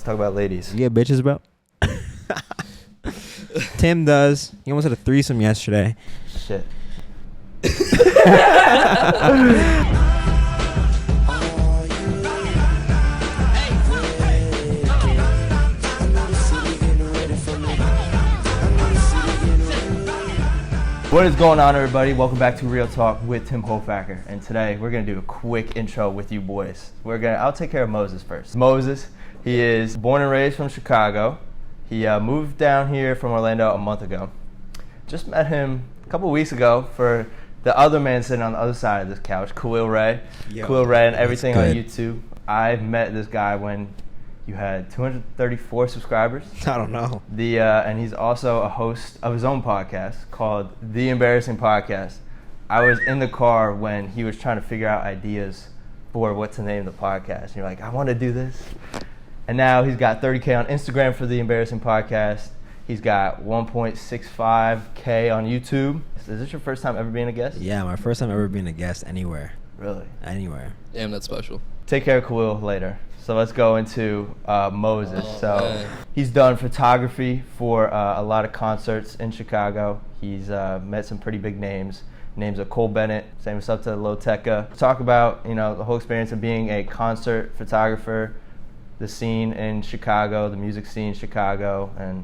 Let's talk about ladies. You get bitches, bro? Tim does. He almost had a threesome yesterday. Shit. What is going on, everybody? Welcome back to Real Talk with Tim Hofacker. And today we're gonna do a quick intro with you boys. I'll take care of Moses first. Moses, he is born and raised from Chicago. He moved down here from Orlando a month ago. Just met him a couple weeks ago for the other man sitting on the other side of this couch, Quail and everything on YouTube. I've met this guy when you had 234 subscribers. I don't know. And he's also a host of his own podcast called The Embarrassing Podcast. I was in the car when he was trying to figure out ideas for what to name the podcast. And you're like, I want to do this. And now he's got 30K on Instagram for The Embarrassing Podcast. He's got 1.65K on YouTube. Is this your first time ever being a guest? Yeah, my first time ever being a guest anywhere. Really? Anywhere. Damn, that's special. Take care of Quail later. So let's go into Moses. He's done photography for a lot of concerts in Chicago. He's met some pretty big names. Names of Cole Bennet, same as up to Loteca. Talk about the whole experience of being a concert photographer, the scene in Chicago, the music scene in Chicago, and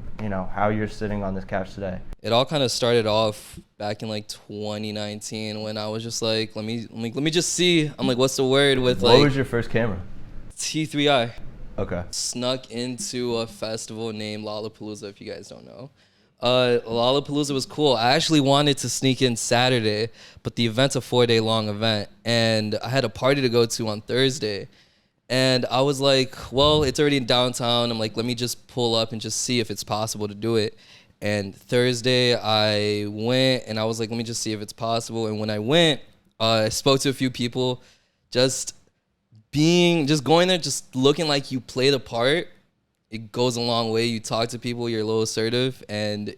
how you're sitting on this couch today. It all kind of started off back in like 2019 when I was just like, let me just see. I'm like, what's the word with What was your first camera? T3i. Okay. Snuck into a festival named Lollapalooza, if you guys don't know. Lollapalooza was cool. I actually wanted to sneak in Saturday, but the event's a 4-day long event, and I had a party to go to on Thursday. And I was like, well, it's already in downtown. I'm like, let me just pull up and just see if it's possible to do it. And Thursday I went, and I was like, let me just see if it's possible. And when I went, I spoke to a few people, just going there, just looking like you play the part. It goes a long way. You talk to people, you're a little assertive, and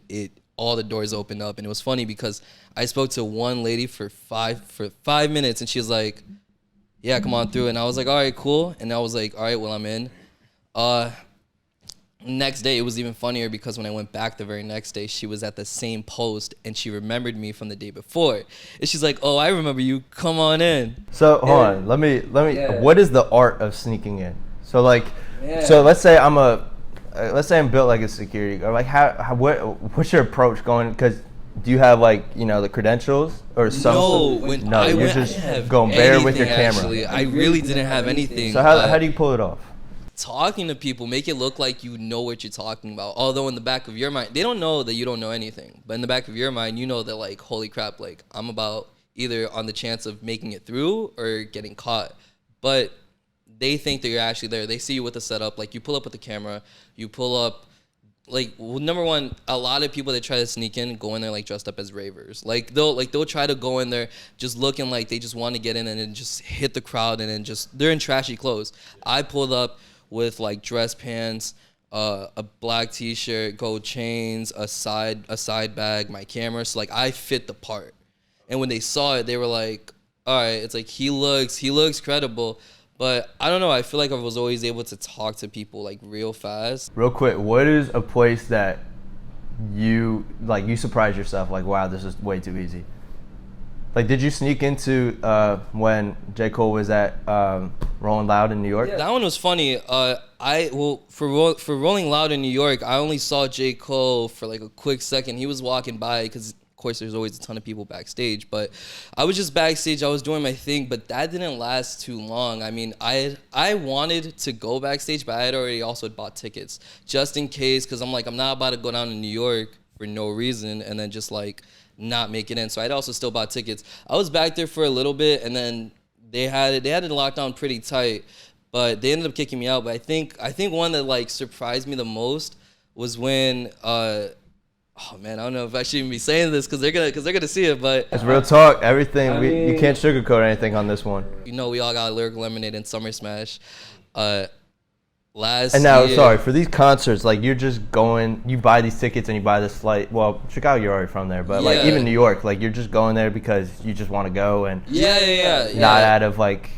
all the doors opened up. And it was funny because I spoke to one lady for 5 minutes, and she was like, yeah, come on through. And I was like, all right, cool. And I was like, all right, well, I'm in. Next day, it was even funnier because when I went back the very next day, she was at the same post, and she remembered me from the day before. And she's like, oh, I remember you. Come on in. So, hold on. Let me. Yeah. What is the art of sneaking in? So, yeah. So let's say I'm built like a security guard. Like, what's your approach going? Because do you have the credentials or something? No, you're just going bare with your camera. Actually, I really didn't have anything. So how do you pull it off? Talking to people, make it look like you know what you're talking about. Although in the back of your mind, they don't know that you don't know anything. But in the back of your mind, you know that like, holy crap, like I'm about either on the chance of making it through or getting caught. But they think that you're actually there. They see you with the setup. Like you pull up with the camera, you pull up. Number one, a lot of people that try to sneak in go in there like dressed up as ravers. They'll try to go in there just looking like they just want to get in and then just hit the crowd and then they're in trashy clothes. I pulled up with like dress pants, a black t-shirt, gold chains, a side bag, my camera. So like I fit the part. And when they saw it, they were like, all right, it's like he looks credible. But I don't know, I feel like I was always able to talk to people like real fast. Real quick, what is a place that you surprise yourself like, wow, this is way too easy? Like, did you sneak into when J. Cole was at Rolling Loud in New York? Yeah. That one was funny. For Rolling Loud in New York, I only saw J. Cole for like a quick second. He was walking by because, of course, there's always a ton of people backstage. But I was just backstage. I was doing my thing, but that didn't last too long. I mean, I wanted to go backstage, but I had already also bought tickets just in case because I'm like, I'm not about to go down to New York for no reason and then just like not make it in. So I'd also still bought tickets. I was back there for a little bit, and then they had it locked down pretty tight, but they ended up kicking me out. But I think one that like surprised me the most was when oh man, I don't know if I should even be saying this because they're gonna see it, but it's real talk. Everything you can't sugarcoat anything on this one. We all got Lyrical Lemonade and Summer Smash. last And now, year. sorry, for these concerts, like you're just going, you buy these tickets and you buy this flight. Well, Chicago, you're already from there, but like Yeah. even New York, like you're just going there because you just want to go and Yeah. not out of like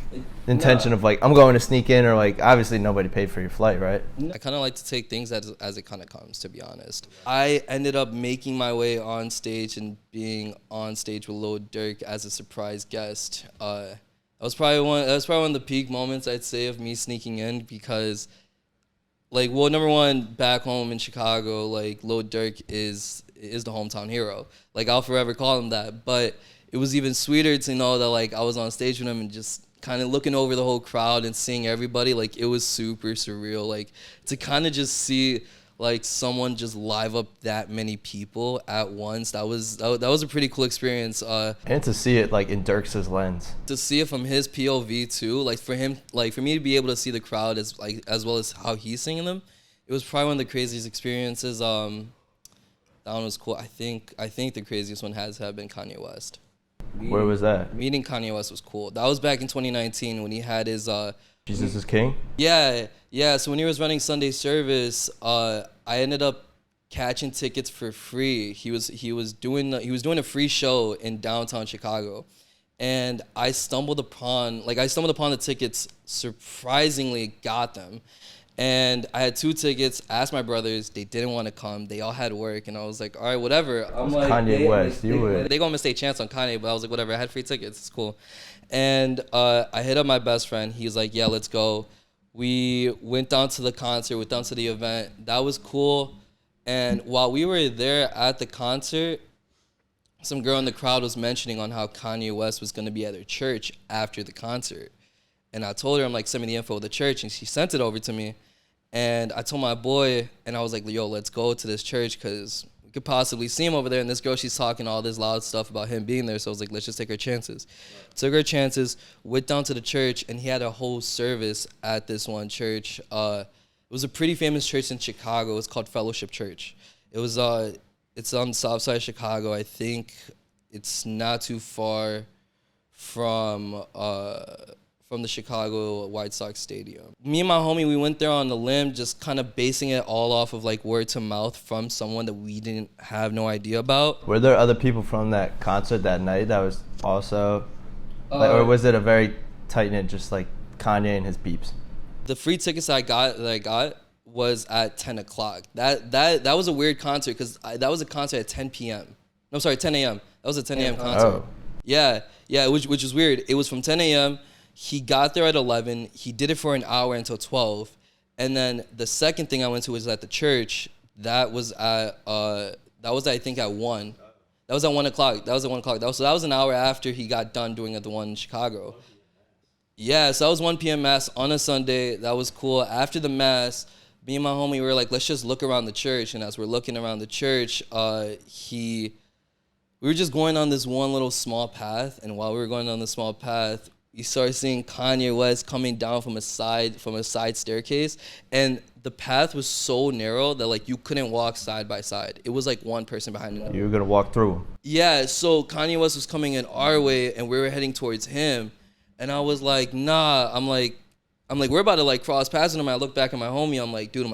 the intention of like I'm going to sneak in or like obviously nobody paid for your flight, right? I kind of like to take things as it kind of comes, to be honest. I ended up making my way on stage and being on stage with Lil Durk as a surprise guest. That was probably one of the peak moments, I'd say, of me sneaking in because, like, well, number one, back home in Chicago, like Lil Durk is the hometown hero. Like, I'll forever call him that. But it was even sweeter to know that like I was on stage with him and just kind of looking over the whole crowd and seeing everybody. Like, it was super surreal. Like, to kind of just see like someone just live up that many people at once, that was a pretty cool experience. And to see it like in Dirk's lens. To see it from his POV too, like for him, like for me to be able to see the crowd as well as how he's singing them, it was probably one of the craziest experiences. That one was cool. I think the craziest one has been Kanye West. Where was that? Meeting Kanye West was cool. That was back in 2019 when he had his Jesus is King? Yeah. So when he was running Sunday service, I ended up catching tickets for free. He was doing a free show in downtown Chicago, and I stumbled upon the tickets. Surprisingly, got them, and I had 2 tickets. Asked my brothers, they didn't want to come. They all had work, and I was like, all right, whatever. I'm like, Kanye West, you would. They gonna miss their chance on Kanye, but I was like, whatever. I had free tickets. It's cool. And I hit up my best friend. He was like, yeah, let's go. We went down to the concert, went down to the event. That was cool. And while we were there at the concert, some girl in the crowd was mentioning on how Kanye West was going to be at her church after the concert. And I told her, I'm like, send me the info of the church. And she sent it over to me. And I told my boy, and I was like, yo, let's go to this church because we could possibly see him over there. And this girl, she's talking all this loud stuff about him being there. So I was like, let's just take our chances. Took our chances, went down to the church, and he had a whole service at this one church. It was a pretty famous church in Chicago. It's called Fellowship Church. It's on the south side of Chicago. I think it's not too far from the Chicago White Sox Stadium. Me and my homie, we went there on the limb, just kind of basing it all off of like word to mouth from someone that we didn't have no idea about. Were there other people from that concert that night that was also, like, or was it a very tight-knit, just like Kanye and his peeps? The free tickets I got was at 10 o'clock. That was a weird concert because that was a concert at 10 p.m. No, sorry, 10 a.m. That was a 10 a.m. concert. Oh. Yeah, which was weird. It was from 10 a.m. He got there at 11. He did it for an hour until 12. And then the second thing I went to was at the church. That was I think at 1. That was at 1 o'clock. That was an hour after he got done doing at the one in Chicago. Yeah, so that was 1 p.m. mass on a Sunday. That was cool. After the mass, me and my homie, we were like, let's just look around the church. And as we're looking around the church, we were just going on this one little small path. And while we were going on the small path, you started seeing Kanye West coming down from a side staircase. And the path was so narrow that like you couldn't walk side by side. It was like one person behind another. You were going to walk through him. Yeah, so Kanye West was coming in our way and we were heading towards him. And I was like, nah. I'm like, we're about to like cross paths with him. I look back at my homie. I'm like, dude,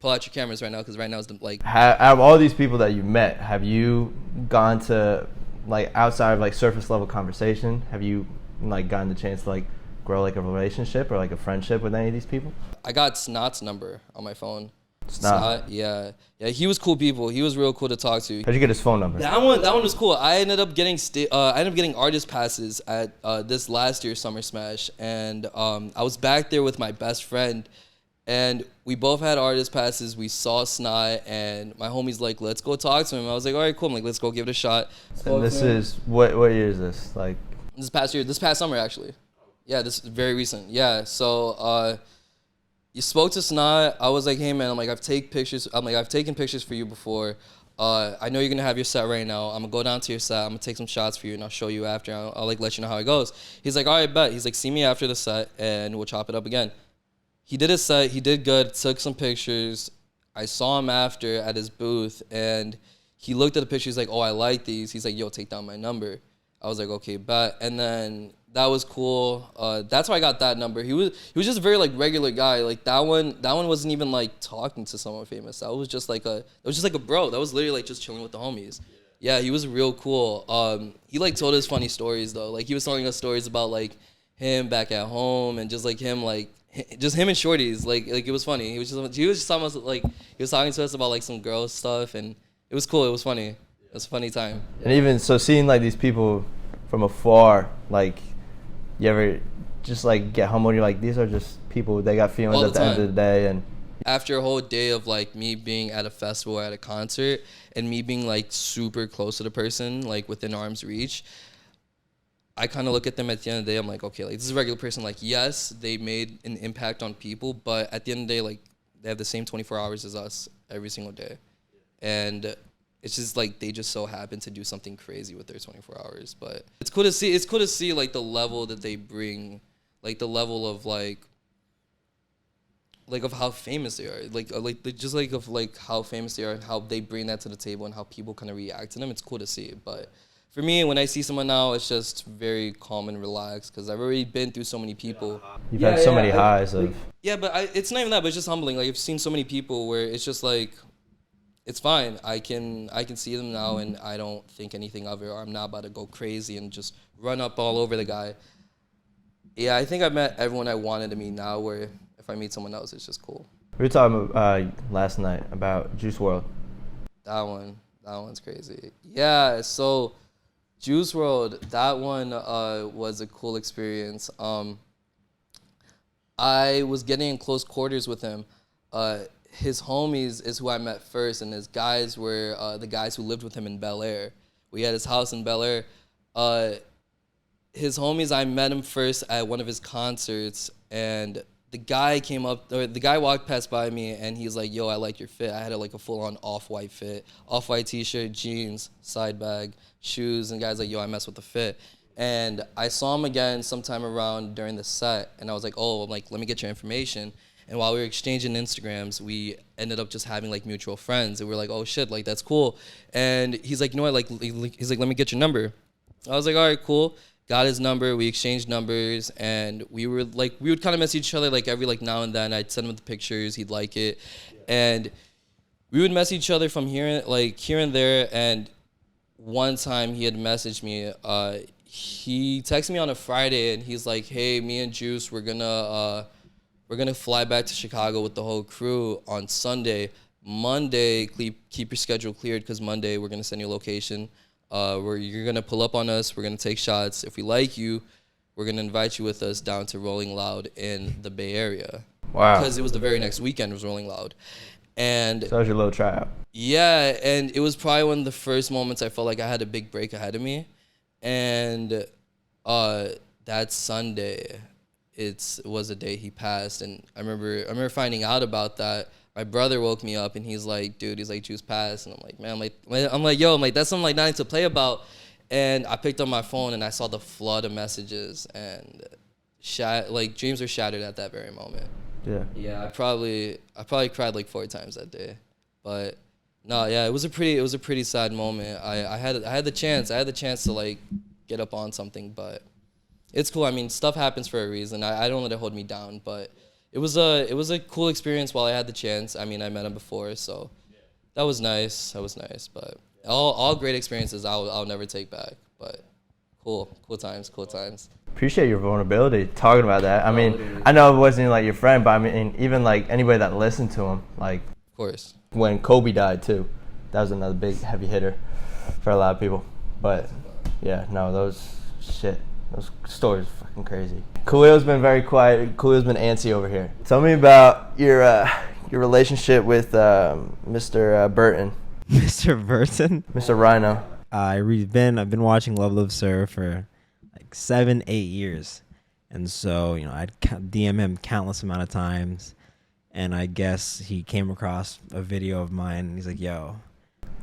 pull out your cameras right now because right now is the like. Out of all these people that you met, have you gone to like outside of like surface level conversation? Have you like gotten the chance to like grow like a relationship or like a friendship with any of these people? I got Snot's number on my phone. Snot? Yeah. He was cool people. He was real cool to talk to. How'd you get his phone number? That one was cool. I ended up getting artist passes at this last year's Summer Smash, and I was back there with my best friend, and we both had artist passes. We saw Snot, and my homie's like, "Let's go talk to him." I was like, "All right, cool." I'm like, "Let's go give it a shot." And this is what year is this? Like this past summer actually. Yeah, this is very recent. Yeah, so. You spoke to Snot. I was like, hey man, I've taken pictures for you before. I know you're gonna have your set right now. I'm gonna go down to your set. I'm gonna take some shots for you and I'll show you after. I'll like let you know how it goes. He's like, all right, bet. He's like, see me after the set and we'll chop it up again. He did his set. He did good. Took some pictures. I saw him after at his booth and he looked at the pictures like, oh, I like these. He's like, yo, take down my number. I was like, okay, bet. And then that was cool. That's why I got that number. He was just a very like regular guy. Like that one wasn't even like talking to someone famous. That was just like a bro. That was literally like just chilling with the homies. Yeah, he was real cool. He like told us funny stories though. Like he was telling us stories about like him back at home and just like him just him and shorties. Like it was funny. He was just talking about, like he was talking to us about like some girl stuff, and it was cool. It was funny. It was a funny time. And even so, seeing like these people from afar, like you ever just like get humbled? You're like, these are just people. They got feelings at the end of the day. And after a whole day of like me being at a festival or at a concert and me being like super close to the person, like within arm's reach, I kind of look at them at the end of the day. I'm like, okay, like this is a regular person. Like, yes, they made an impact on people, but at the end of the day, like they have the same 24 hours as us every single day. And it's just like they just so happen to do something crazy with their 24 hours. But it's cool to see. It's cool to see like the level that they bring, like the level of like of how famous they are, just like of like how famous they are and how they bring that to the table and how people kind of react to them. It's cool to see. But for me, when I see someone now, it's just very calm and relaxed because I've already been through so many people. You've had so many highs of. Yeah, but it's not even that, but it's just humbling. Like I've seen so many people where it's just like, it's fine. I can see them now, and I don't think anything of it, or I'm not about to go crazy and just run up all over the guy. Yeah, I think I've met everyone I wanted to meet now, where if I meet someone else, it's just cool. We were talking last night about Juice WRLD. That one's crazy. Yeah, so Juice WRLD, that one was a cool experience. I was getting in close quarters with him. His homies is who I met first, and his guys were the guys who lived with him in Bel Air. We had his house in Bel Air. His homies, I met him first at one of his concerts, and the guy walked past by me, and he's like, yo, I like your fit. I had like a full-on off-white fit, off-white t-shirt, jeans, side bag, shoes, and guys like, yo, I mess with the fit. And I saw him again sometime around during the set, and I was like, oh, let me get your information. And while we were exchanging Instagrams, we ended up just having like mutual friends, and we were like, oh shit, like that's cool. And he's like, you know what, he's like, let me get your number. I was like, all right, cool. Got his number, we exchanged numbers, and we would kind of message each other like every like now and then. I'd send him the pictures, he'd like it, and we would message each other from here and there. And one time he had messaged me. He texted me on a Friday, and he's like, hey, me and Juice, we're gonna fly back to Chicago with the whole crew on Sunday. Monday, keep your schedule cleared because Monday we're gonna send you a location. Where you're gonna pull up on us. We're gonna take shots. If we like you, we're gonna invite you with us down to Rolling Loud in the Bay Area. Wow. Because it was the very next weekend was Rolling Loud, and So that was your little tryout. yeah, and it was probably one of the first moments I felt like I had a big break ahead of me, and that Sunday, it was the day he passed, and I remember finding out about that. My brother woke me up, and he's like, dude, he's like, Juice passed. And I'm like, man, yo, that's something like nothing to play about. And I picked up my phone, and I saw the flood of messages, and dreams were shattered at that very moment. Yeah. Yeah, I probably cried like 4 times that day. But no, yeah, it was a pretty sad moment. I had the chance to like get up on something, but it's cool. I mean, stuff happens for a reason. I don't let it hold me down, but it was a cool experience while I had the chance. I mean, I met him before, so that was nice. But all great experiences I'll never take back. But cool times. Appreciate your vulnerability talking about that. I mean, I know it wasn't like your friend, but I mean, even like anybody that listened to him, like Of course. when Kobe died too, that was another big heavy hitter for a lot of people. But yeah, no, those stories are fucking crazy. Quail's been very quiet. Quail's been antsy over here. Tell me about your relationship with Mr. Burton. Mr. Burton? Mr. Rhino. I've been watching Love Live Sir for like 7-8 years. And so, I'd DM him countless amount of times. And I guess he came across a video of mine, and he's like, yo.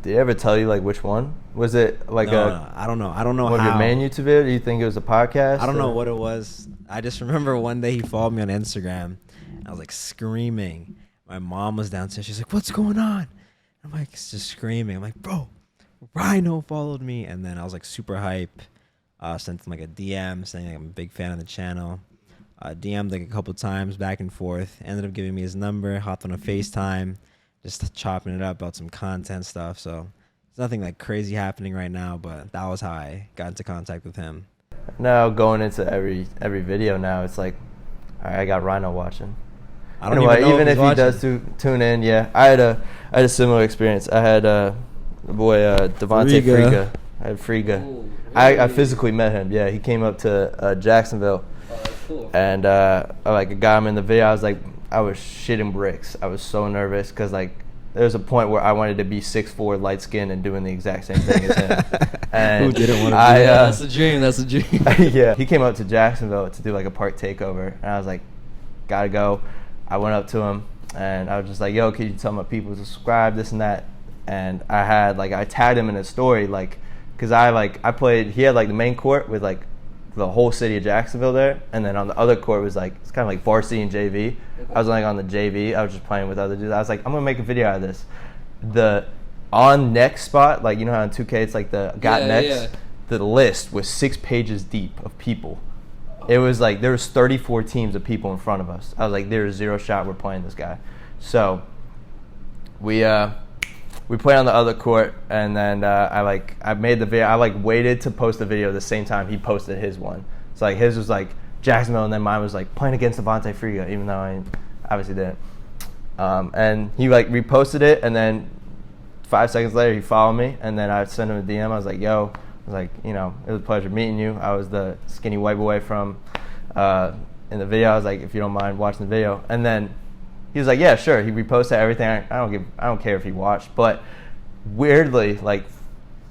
Did he ever tell you like which one? Was it like no, I don't know. I don't know one how. of your main YouTube videos? Do you think it was a podcast? I don't know what it was. I just remember one day he followed me on Instagram. I was like screaming. My mom was downstairs. She's like, what's going on? I'm like just screaming. I'm like, bro, Rhino followed me. And then I was like super hype. Sent him like a DM saying like, I'm a big fan of the channel. DM'd like a couple times back and forth. Ended up giving me his number. Hopped on a FaceTime, just chopping it up about some content stuff. So there's nothing like crazy happening right now, but that was how I got into contact with him. Now going into every video now, it's like, all right, I got Rhino watching. I don't even know even if he watching. does tune in, yeah. I had a similar experience. I had the boy Devonta Friega. I had Friega. Ooh, I really? physically met him. Yeah, he came up to Jacksonville, That's cool. and I got him in the video. I was shitting bricks. I was so nervous because like there was a point where I wanted to be 6'4", light skinned, and doing the exact same thing as him. And Who didn't want to do that? That's a dream. That's a dream. yeah, he came up to Jacksonville to do like a park takeover, and I was like, gotta go. I went up to him, and I was just like, yo, can you tell my people to subscribe, this and that? And I tagged him in his story, like, cause I played. He had like the main court with like the whole city of Jacksonville there, and then on the other court was like it's kind of like varsity and JV. I was like on the JV. I was just playing with other dudes. I was like, I'm gonna make a video out of this. The on next spot, like you know how in 2K it's like the got next. Yeah. The list was 6 pages deep of people. It was like there was 34 teams of people in front of us. I was like, there's zero shot we're playing this guy. So we played on the other court, and then I made the video. I like waited to post the video the same time he posted his one. So like his was like Jacksonville, and then mine was like playing against Devonta Friega, even though I obviously didn't. And he like reposted it, and then 5 seconds later he followed me, and then I sent him a DM. I was like, yo. I was like, you know, it was a pleasure meeting you. I was the skinny white boy from in the video. I was like, if you don't mind watching the video. And then he was like, yeah, sure. He reposted everything. I don't care if he watched. But weirdly, like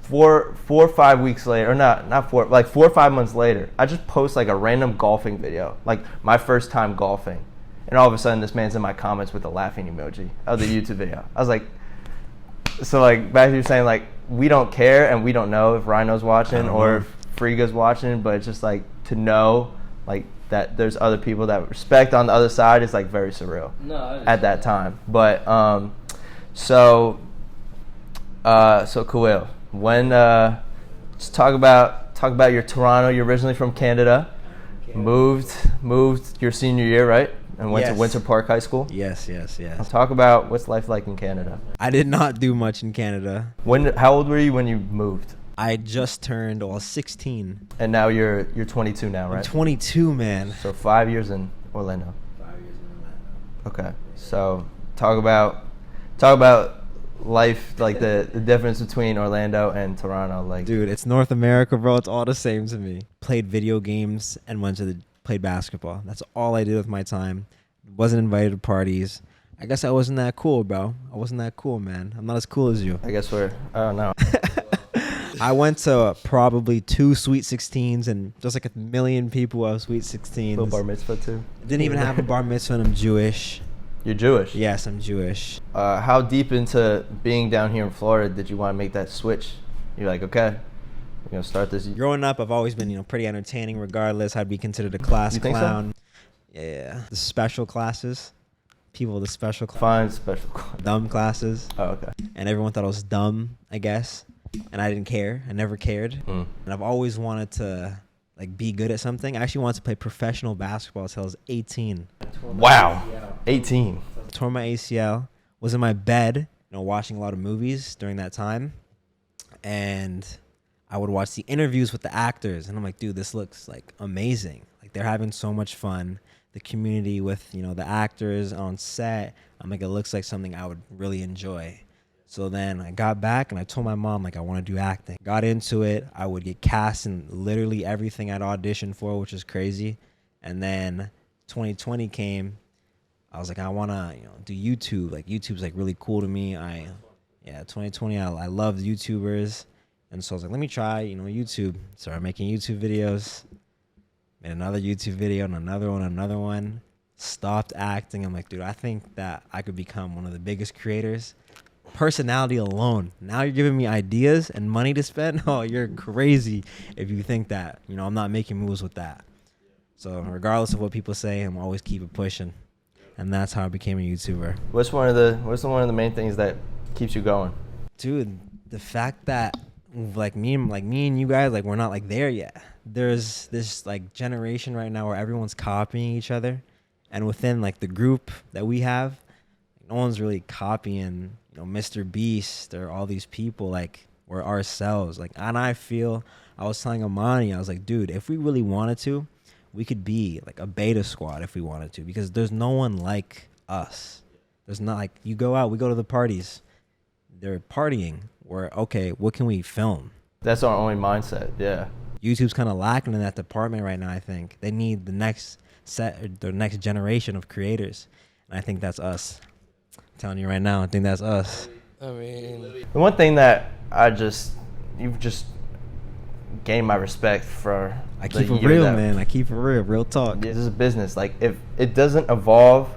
4 or 5 weeks later, or not 4, like 4 or 5 months later, I just post like a random golfing video, like my first time golfing. And all of a sudden, this man's in my comments with a laughing emoji of the YouTube video. I was like, so like back to you saying like, we don't care and we don't know if Rhino's watching or if Friega's watching, but it's just like to know like that there's other people that respect on the other side is like very surreal at that time. But so Quail, when just talk about your Toronto. You're originally from Canada, moved your senior year, right? And went to Winter Park High School? Yes. Talk about what's life like in Canada. I did not do much in Canada. How old were you when you moved? I just turned 16. And now you're 22 now, right? I'm 22, man. So 5 years in Orlando. 5 years in Orlando. Okay. So talk about life, like the difference between Orlando and Toronto. Like, dude, it's North America, bro. It's all the same to me. Played video games and played basketball. That's all I did with my time. Wasn't invited to parties. I guess I wasn't that cool, bro. I wasn't that cool, man. I'm not as cool as you. I guess I don't know. I went to probably 2 Sweet 16s and just like a million people of Sweet 16s. Little bar mitzvah too. Didn't even have a bar mitzvah, and I'm Jewish. You're Jewish? Yes, I'm Jewish. How deep into being down here in Florida did you want to make that switch? You're like, okay, we're going to start this. Growing up, I've always been, pretty entertaining regardless. I'd be considered a class You think clown. so? Yeah. The special classes. People with the special Fine special class. dumb classes. Oh, okay. And everyone thought I was dumb, I guess. And I didn't care. I never cared. And I've always wanted to be good at something. I actually wanted to play professional basketball until I was 18. Wow. 18. Tore my ACL. Was in my bed, watching a lot of movies during that time. And I would watch the interviews with the actors. And I'm like, dude, this looks like amazing. Like they're having so much fun. The community with, the actors on set. I'm like, it looks like something I would really enjoy. So then I got back and I told my mom, I want to do acting. Got into it. I would get cast in literally everything I'd auditioned for, which is crazy. And then 2020 came. I was like, I want to, do YouTube. Like YouTube's really cool to me. 2020, I loved YouTubers. And so I was like, let me try, YouTube. Started making YouTube videos. Made another YouTube video and another one. Stopped acting. I'm like, dude, I think that I could become one of the biggest creators. Personality alone. Now you're giving me ideas and money to spend. Oh, you're crazy if you think that. I'm not making moves with that. So regardless of what people say, I'm always keep it pushing. And that's how I became a YouTuber. What's one of the main things that keeps you going? Dude, the fact that me and you guys, we're not there yet. there's this like generation right now where everyone's copying each other, and within like the group that we have, no one's really copying, Mr. Beast or all these people. Like, we're ourselves. Like, and I was telling Amani, I was like, dude, if we really wanted to, we could be like a beta squad if we wanted to, because there's no one like us. There's not, like, you go out, we go to the parties, they're partying. We're okay, what can we film? That's our only mindset. Yeah. YouTube's kind of lacking in that department right now. I think they need the next generation of creators, and I think that's us. I'm telling you right now, I think that's us. I mean, The one thing that you've just gained my respect for. I keep it real, man. I keep it real talk. This is a business. Like, if it doesn't evolve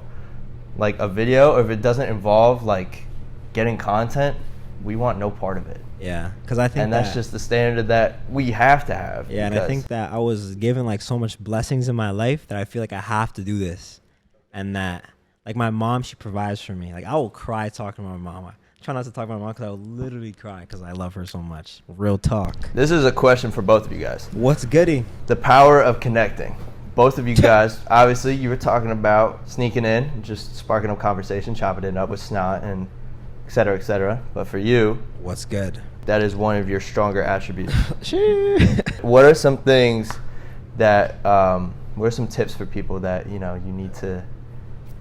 like a video, or if it doesn't involve like getting content, we want no part of it. Yeah, because I think that's just the standard that we have to have. Yeah, and I think that I was given like so much blessings in my life that I feel like I have to do this, and that like my mom, she provides for me. Like, I will cry talking to my mom. I try not to talk to my mom because I will literally cry because I love her so much. Real talk. This is a question for both of you guys. What's goody? The power of connecting. Both of you guys, obviously, you were talking about sneaking in, just sparking up conversation, chopping it up with snot, and et cetera, et cetera. But for you, what's good? That is one of your stronger attributes. What are some things that, what are some tips for people that, you need to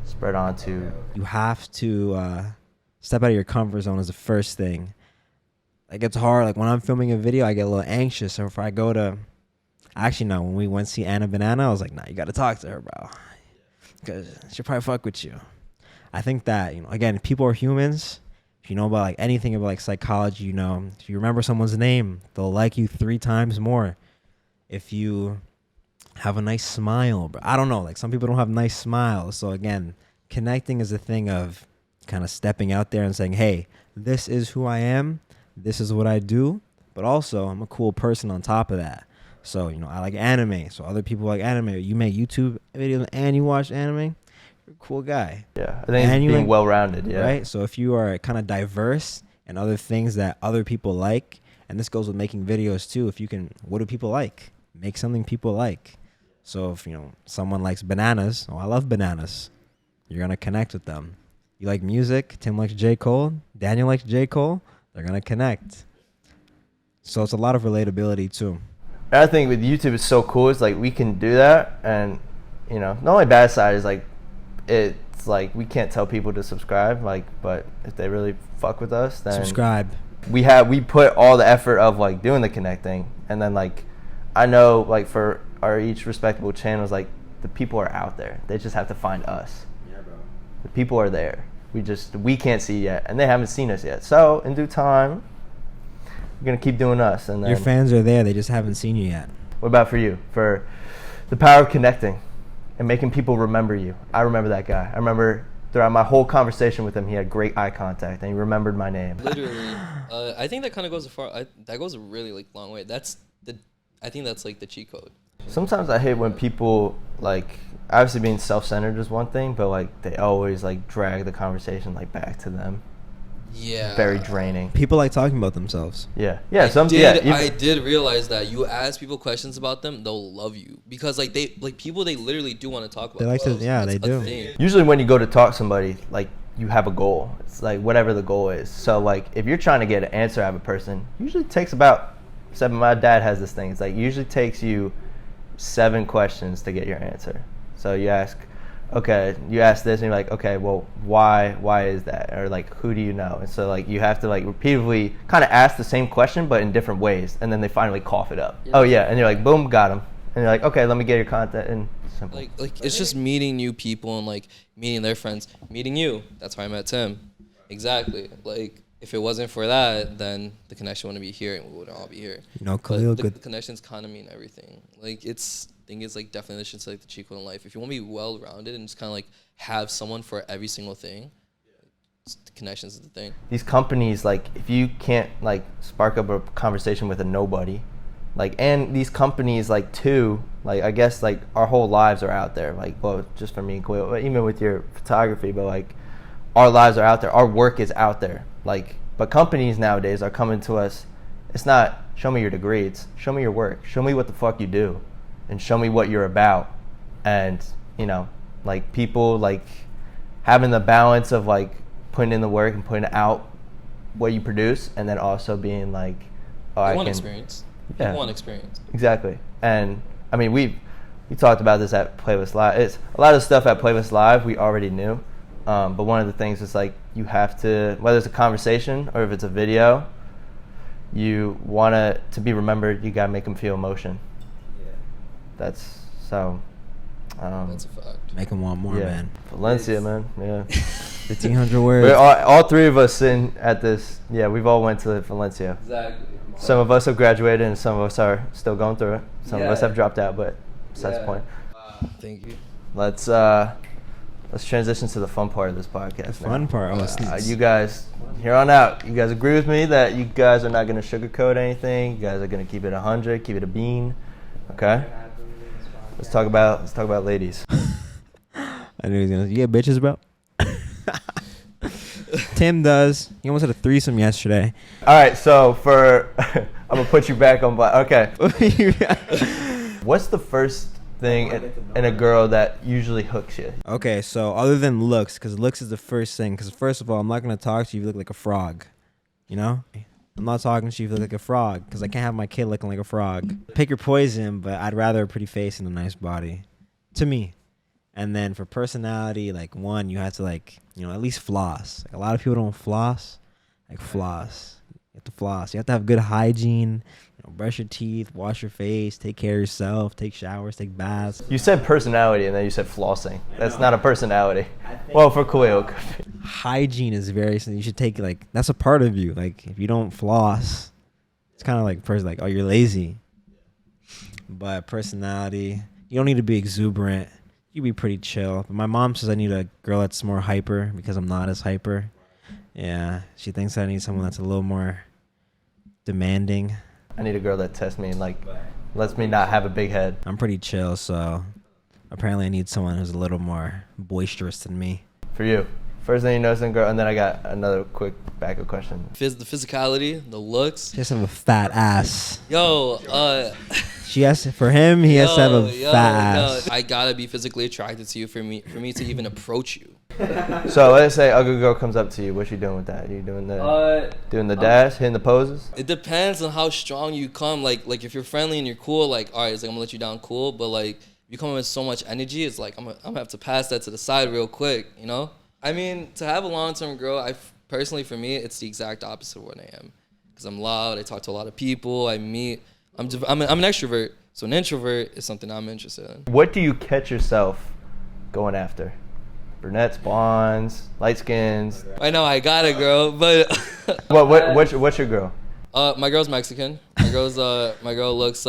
spread on to? You have to step out of your comfort zone is the first thing. Like, it's hard. Like, when I'm filming a video, I get a little anxious. Or if I go to, actually, no, when we went to see Anna Banana, I was like, nah, you got to talk to her, bro. Because she'll probably fuck with you. I think that, again, people are humans. If you know about like anything about like psychology, if you remember someone's name, they'll like you 3 times more. If you have a nice smile, bro. I don't know, like some people don't have nice smiles. So again, connecting is a thing of kind of stepping out there and saying, hey, this is who I am. This is what I do. But also, I'm a cool person on top of that. So, I like anime. So other people like anime. You make YouTube videos and you watch anime. You're a cool guy. Yeah, I think it's being well-rounded, yeah. Right? So if you are kind of diverse and other things that other people like, and this goes with making videos too, if you can, what do people like? Make something people like. So if, someone likes bananas, I love bananas, you're going to connect with them. You like music, Tim likes J. Cole, Daniel likes J. Cole, they're going to connect. So it's a lot of relatability too. And I think with YouTube, it's so cool. It's like we can do that, and, the only bad side is like, it's like we can't tell people to subscribe, like, but if they really fuck with us, then subscribe. We put all the effort of like doing the connecting, and then like I know like for our each respectable channels, like the people are out there. They just have to find us. Yeah, bro. The people are there. We can't see yet, and they haven't seen us yet. So in due time, we're gonna keep doing us. And then your fans are there. They just haven't seen you yet. What about for you? For the power of connecting and making people remember you. I remember that guy. I remember throughout my whole conversation with him, he had great eye contact and he remembered my name. Literally, I think that kind of goes that goes a really like long way. I think that's like the cheat code. Sometimes I hate when people like, obviously being self-centered is one thing, but like they always like drag the conversation like back to them. Yeah. Very draining. People like talking about themselves. Yeah. I did realize that you ask people questions about them, they'll love you because like they literally do want to talk about. They like to, yeah, they do. Usually when you go to talk to somebody, like you have a goal. It's like whatever the goal is. So like if you're trying to get an answer out of a person, usually it takes about 7. My dad has this thing. It's like usually takes you 7 questions to get your answer. So you ask this and you're like, okay, well, why is that? Or like, who do you know? And so like you have to like repeatedly kind of ask the same question but in different ways, and then they finally cough it up. Yeah. Oh yeah, and you're like, boom, got him. And you're like, okay, let me get your content. And simple. Like it's just meeting new people and like meeting their friends, meeting you. That's why I met Tim. Exactly. Like if it wasn't for that, then the connection wouldn't be here and we wouldn't all be here. Khalil, the connections kind of mean everything. Like I think it's like definitions like the cheat code in life. If you want to be well-rounded and just kind of like have someone for every single thing, the connections is the thing. These companies, like if you can't like spark up a conversation with a nobody, like, and these companies like too, like I guess like our whole lives are out there, like, well, just for me and Quail, even with your photography, but like our lives are out there, our work is out there, like, but companies nowadays are coming to us it's not show me your degrees, show me your work, show me what the fuck you do, and show me what you're about. And you know, like people like having the balance of like putting in the work and putting out what you produce, and then also being like, oh, I can experience. Yeah, one experience. Exactly. And I mean, we talked about this at Playlist Live. It's a lot of stuff at Playlist Live we already knew, but one of the things is like you have to, whether it's a conversation or if it's a video, you want to be remembered. You gotta make them feel emotion. Yeah. That's so. That's a fact. Make them want more, man. Valencia, man. Yeah. 1,500 words. We're all three of us sitting at this. Yeah, we've all went to Valencia. Exactly. Some of us have graduated, and some of us are still going through it. Some of us have dropped out, but besides the point. Thank you. Let's transition to the fun part of this podcast. The fun part. You guys, here on out, you guys agree with me that you guys are not going to sugarcoat anything. You guys are going to keep it 100, keep it a bean. Okay. Let's talk about ladies. I knew he was gonna. You get bitches, bro. Tim does. He almost had a threesome yesterday. All right, so I'm gonna put you back on. Okay. What's the first thing in a girl that usually hooks you? Okay, so other than looks, because looks is the first thing. Because first of all, I'm not gonna talk to you if you look like a frog. You know, I'm not talking to you if you look like a frog, because I can't have my kid looking like a frog. Pick your poison, but I'd rather a pretty face and a nice body, to me. And then for personality, like one, you have to like, you know, at least floss. Like, a lot of people don't floss. Like floss. You have to floss. You have to have good hygiene. You know, brush your teeth, wash your face, take care of yourself, take showers, take baths. You said personality and then you said flossing. That's not a personality. Well, for Quail. Hygiene is very, you should take like, that's a part of you. Like if you don't floss, it's kind of like person like, oh, you're lazy. But personality, you don't need to be exuberant. You be pretty chill. But my mom says I need a girl that's more hyper because I'm not as hyper. Yeah, she thinks I need someone that's a little more demanding. I need a girl that tests me and like lets me not have a big head. I'm pretty chill, so apparently I need someone who's a little more boisterous than me. For you, first thing you notice in a girl, and then I got another quick backup question. The physicality, the looks. She has to have a fat ass. He has to have a fat ass. I gotta be physically attracted to you for me to even approach you. So let's say a good girl comes up to you. What's she doing with that? You doing the dash, hitting the poses? It depends on how strong you come. Like if you're friendly and you're cool, like all right, it's like I'm gonna let you down, cool. But like if you come in with so much energy, it's like I'm gonna have to pass that to the side real quick. You know? I mean, to have a long-term girl, personally for me, it's the exact opposite of what I am. Because I'm loud. I talk to a lot of people. I'm an extrovert. So an introvert is something I'm interested in. What do you catch yourself going after? Brunettes, blondes, light skins. I know I got a girl, but what's your girl? My girl's Mexican. My girl looks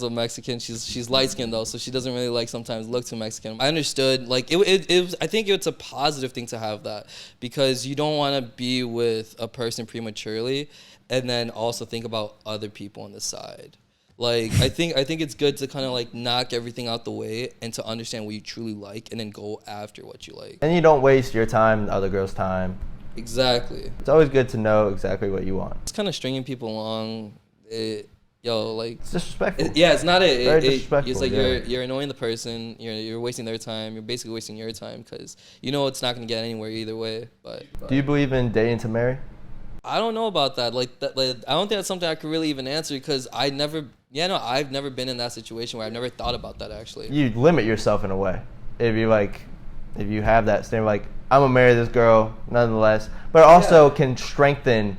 Mexican. She's light skinned though, so she doesn't really like sometimes look too Mexican. I understood like it was, I think it's a positive thing to have that, because you don't want to be with a person prematurely and then also think about other people on the side. Like I think it's good to kind of like knock everything out the way and to understand what you truly like and then go after what you like. And you don't waste your time, the other girl's time. Exactly. It's always good to know exactly what you want. It's kind of stringing people along. It's disrespectful. It's not it. Very disrespectful. It's like you're annoying the person. You're wasting their time. You're basically wasting your time because you know it's not gonna get anywhere either way. But do you believe in dating to marry? I don't know about that. I don't think that's something I could really even answer because I've never been in that situation where I've never thought about that actually. You limit yourself in a way. If you have that standard, like I'm gonna marry this girl nonetheless, but also can strengthen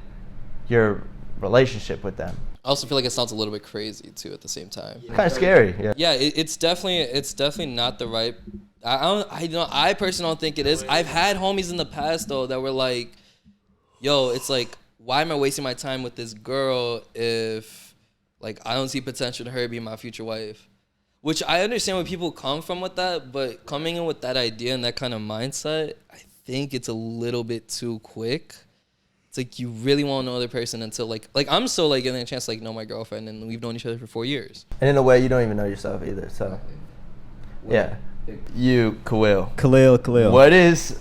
your relationship with them. I also feel like it sounds a little bit crazy too at the same time. Kind of scary. Yeah. Yeah, it's definitely not the right. I personally don't think it is. I've had homies in the past though that were like, yo, it's like, why am I wasting my time with this girl if, like, I don't see potential in her being my future wife? Which I understand where people come from with that, but coming in with that idea and that kind of mindset, I think it's a little bit too quick. It's like you really won't know the person until, like I'm still, like, getting a chance to, like, know my girlfriend, and we've known each other for 4 years. And in a way, you don't even know yourself either, so. Yeah. You, Khalil. Khalil. What is...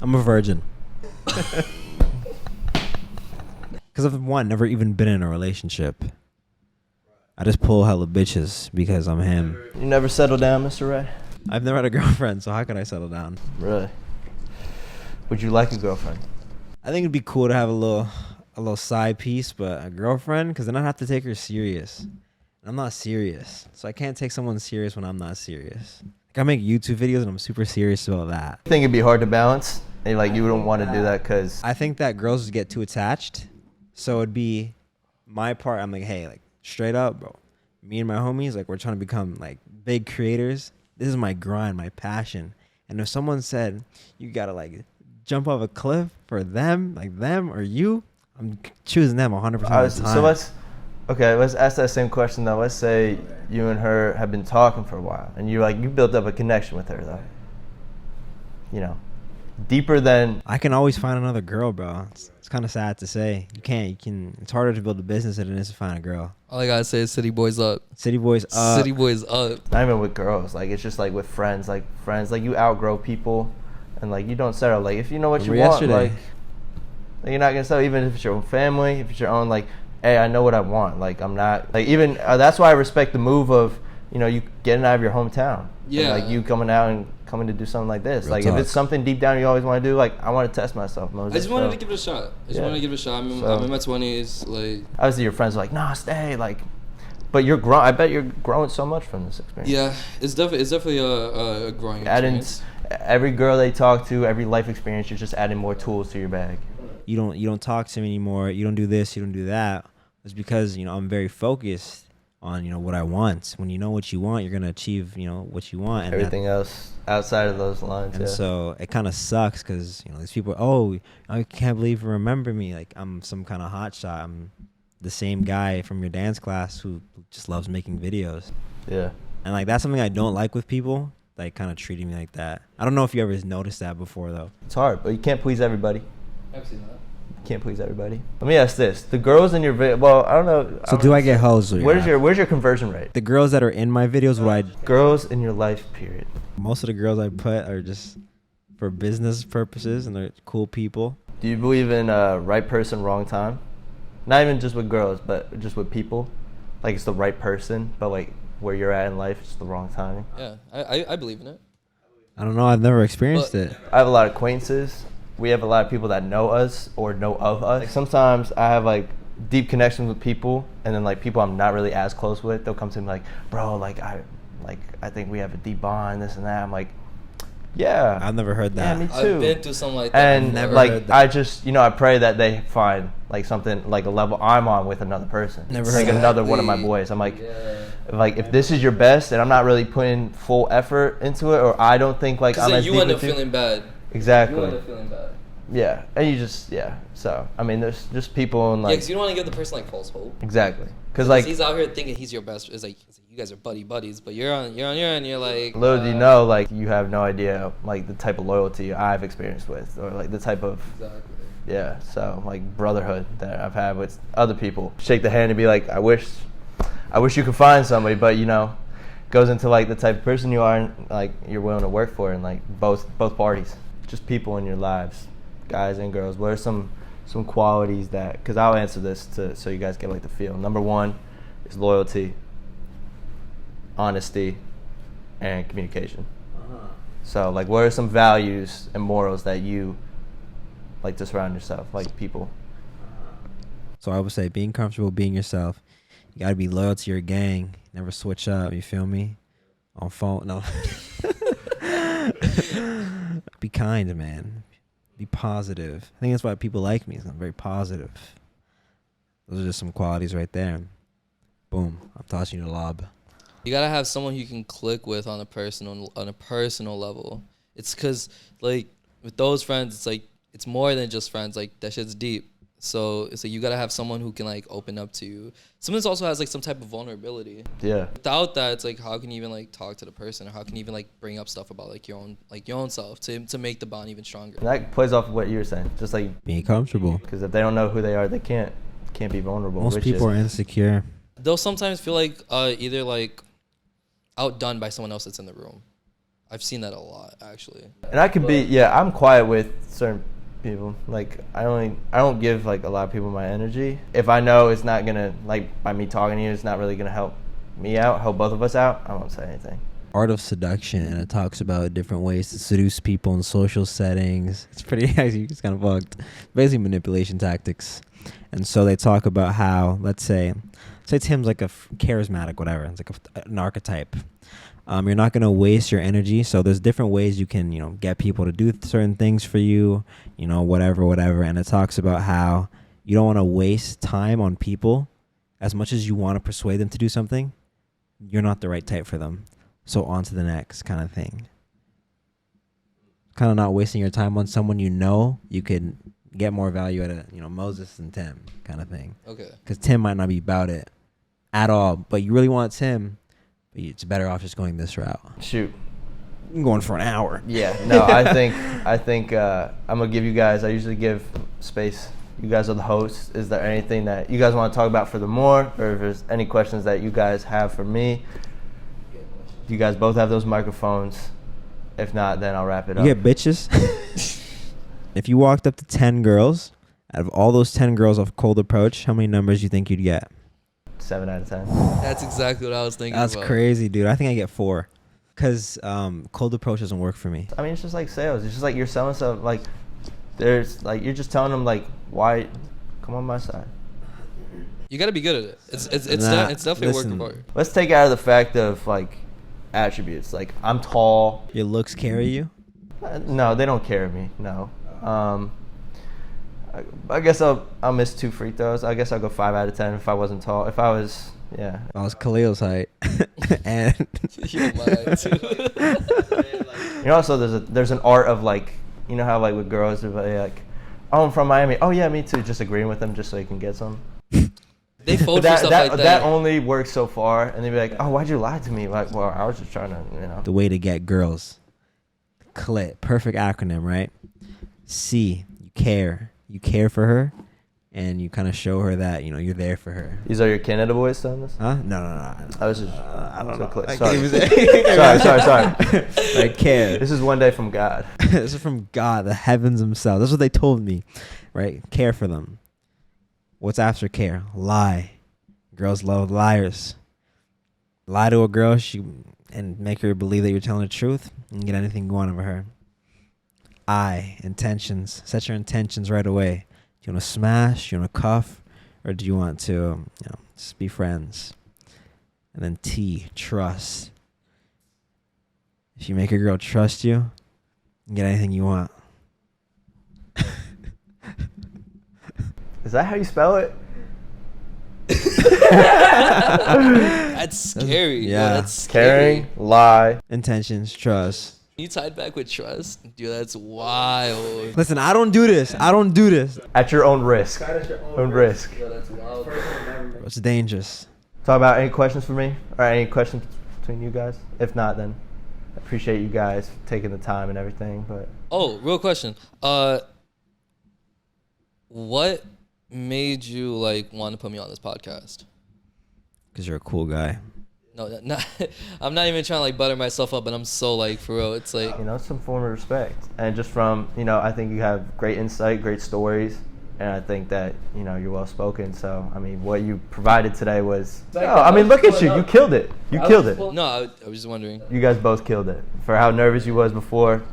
I'm a virgin. Because I've never even been in a relationship. I just pull hella bitches because I'm him. You never settled down, Mr. Ray? I've never had a girlfriend, so how can I settle down? Really? Would you like a girlfriend? I think it'd be cool to have a little side piece, but a girlfriend, because then I have to take her serious. I'm not serious, so I can't take someone serious when I'm not serious. Like, I make YouTube videos and I'm super serious about that. I think it'd be hard to balance, and like you wouldn't want to do that because I think that girls would get too attached, so it'd be my part. I'm like, hey, like straight up, bro. Me and my homies, like we're trying to become like big creators. This is my grind, my passion. And if someone said you gotta like jump off a cliff for them, like them or you, I'm choosing them 100% of the time. So let's ask that same question though. Let's say you and her have been talking for a while, and you built up a connection with her though. You know, deeper than. I can always find another girl, bro. It's kind of sad to say. You can. It's harder to build a business than it is to find a girl. All I gotta say is city boys up. City boys up. City boys up. Not even with girls. Like it's just like with friends. Like you outgrow people, and like you don't settle. Like if you know what you want, like you're not gonna settle. Even if it's your own family, if it's your own like. Hey, I know what I want. Like I'm not like even that's why I respect the move of you getting out of your hometown. Yeah. And, like you coming out and coming to do something like this. Real like talk. if it's something deep down you always want to do, like I want to test myself. I just wanted to give it a shot. I'm in my 20s. Like obviously your friends are like, nah, stay. Like, but you're growing. I bet you're growing so much from this experience. Yeah, it's definitely a growing experience. Every girl they talk to, every life experience, you're just adding more tools to your bag. You don't talk to me anymore. You don't do this. You don't do that. It's because I'm very focused on what I want. When you know what you want, you're gonna achieve what you want. And everything else outside of those lines. And so it kind of sucks because these people. Oh, I can't believe you remember me. Like I'm some kind of hotshot. I'm the same guy from your dance class who just loves making videos. Yeah. And like that's something I don't like with people. Like kind of treating me like that. I don't know if you ever noticed that before though. It's hard, but you can't please everybody. I've seen that. Can't please everybody. Let me ask this: the girls in your well, I don't know. So do I get hoes? Where's your conversion rate? The girls that are in my videos, girls in your life period. Most of the girls I put are just for business purposes, and they're cool people. Do you believe in right person, wrong time? Not even just with girls, but just with people. Like it's the right person, but like where you're at in life, it's the wrong timing. Yeah, I believe in it. I don't know. I've never experienced it. I have a lot of acquaintances. We have a lot of people that know us or know of us. Like sometimes I have like deep connections with people, and then like people I'm not really as close with, they'll come to me like, bro, I think we have a deep bond, this and that. I'm like, yeah. I've never heard that. Yeah, me too. I've been through something like that. And I just I pray that they find like something like a level I'm on with another person. Never heard another one of my boys. I'm like, if this is your best, and I'm not really putting full effort into it, or I don't think like I'm as deep with you. You end up feeling bad. Exactly. You end up feeling bad. Yeah, and you just So I mean, there's just people and like. Yeah, because you don't want to give the person like false hope. Exactly, because like he's out here thinking he's your best. It's like you guys are buddies, but you're on your end. You're like. Little do you know, like you have no idea like the type of loyalty I've experienced with, or like the type of. Exactly. Yeah, so like brotherhood that I've had with other people. Shake the hand and be like, I wish you could find somebody, but goes into like the type of person you are, and like you're willing to work for, and like both parties, just people in your lives. Guys and girls, what are some qualities that, because I'll answer this so you guys get like the feel. Number one is loyalty, honesty, and communication. So like what are some values and morals that you like to surround yourself, like people? So I would say being comfortable being yourself. You gotta be loyal to your gang, never switch up, you feel me? On phone, no. Be kind, man. Be positive. I think that's why people like me. I'm very positive. Those are just some qualities right there. Boom. I'm tossing you the lob. You gotta have someone you can click with on a personal level. It's because like with those friends, it's like it's more than just friends. Like that shit's deep. So it's like you gotta have someone who can like open up to you. Someone that also has like some type of vulnerability. Yeah. Without that, it's like how can you even like talk to the person, or how can you even like bring up stuff about like your own self to make the bond even stronger. And that plays off of what you were saying, just like being comfortable. Because if they don't know who they are, they can't be vulnerable. Most people are insecure. They'll sometimes feel like either like outdone by someone else that's in the room. I've seen that a lot actually. And I could be I'm quiet with certain people. Like I don't give like a lot of people my energy. If I know it's not gonna, like, by me talking to you, it's not really gonna help me out, help both of us out, I won't say anything. Art of Seduction, and it talks about different ways to seduce people in social settings. It's pretty actually, it's kind of fucked. Basically manipulation tactics. And so they talk about how, let's say Tim's like a charismatic, whatever. It's like an archetype. You're not going to waste your energy. So there's different ways you can, get people to do certain things for you, whatever. And it talks about how you don't want to waste time on people as much as you want to persuade them to do something. You're not the right type for them. So on to the next kind of thing. Kind of not wasting your time on someone you could get more value out of, Moses than Tim kind of thing. Okay. Because Tim might not be about it at all, but you really want Tim, but it's better off just going this route. Shoot. I'm going for an hour. Yeah, no, I think I'm going to give you guys, I usually give space. You guys are the hosts. Is there anything that you guys want to talk about for the more, or if there's any questions that you guys have for me? You guys both have those microphones. If not, then I'll wrap it up. You get bitches. If you walked up to 10 girls, out of all those 10 girls off cold approach, how many numbers you think you'd get? 7 out of 10. That's exactly what I was thinking. That's crazy, dude. I think I get 4. Because cold approach doesn't work for me. I mean, it's just like sales. It's just like you're selling stuff. Like, there's like, you're just telling them, like, why come on my side. You got to be good at it. It's definitely a work of art. Let's take out of the fact of, like, attributes. Like, I'm tall. Your looks carry you? No, they don't carry me. No. I guess I'll miss 2 free throws. I guess I'll go 5 out of 10 if I wasn't tall. If I was, yeah. I was Khalil's height. And you're mine too. Also there's an art of, like, how, like, with girls they're like, oh, I'm from Miami. Oh yeah, me too. Just agreeing with them just so you can get some. They fold for stuff like that. That only works so far, and they'd be like, "Oh, why'd you lie to me?" Like, well, I was just trying to, The way to get girls. CLIT. Perfect acronym, right? C. You care. You care for her, and you kind of show her that you're there for her. These are your Canada boys telling this? Huh? No. I was just. I don't know. Sorry. I care. This is one day from God. This is from God, the heavens himself. That's what they told me, right? Care for them. What's after care? Lie. Girls love liars. Lie to a girl and make her believe that you're telling the truth and get anything you want over her. Intentions. Set your intentions right away. Do you want to smash? Do you want to cuff? Or do you want to just be friends? And then T, trust. If you make a girl trust you, you can get anything you want. Is that how you spell it? That's scary. Yeah. That's scary. Caring, lie, intentions, trust. You tied back with trust? Dude, that's wild. Listen, I don't do this. At your own risk. Own risk. Yo, that's wild. It's dangerous. Talk about any questions for me? Or any questions between you guys? If not, then I appreciate you guys taking the time and everything. But real question. What made you want to put me on this podcast? Because you're a cool guy. No, I'm not even trying to butter myself up, but I'm so for real. It's it's some form of respect, and just from I think you have great insight, great stories, and I think that you're well spoken. So I mean, what you provided today was. Look at you killed it. You killed it. No, I was just wondering. You guys both killed it. For how nervous you was before.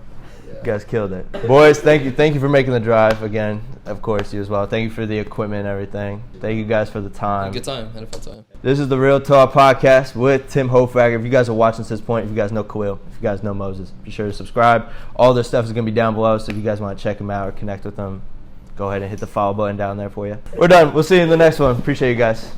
You guys killed it. Boys, thank you for making the drive again. Of course, you as well. Thank you for the equipment and everything. Thank you guys for the time. Good time. Had a fun time. This is the Real Talk Podcast with Tim Hofagger. If you guys are watching to this point, if you guys know Quail, if you guys know Moses, be sure to subscribe. All their stuff is going to be down below, so if you guys want to check them out or connect with them, go ahead and hit the follow button down there for you. We're done. We'll see you in the next one. Appreciate you guys.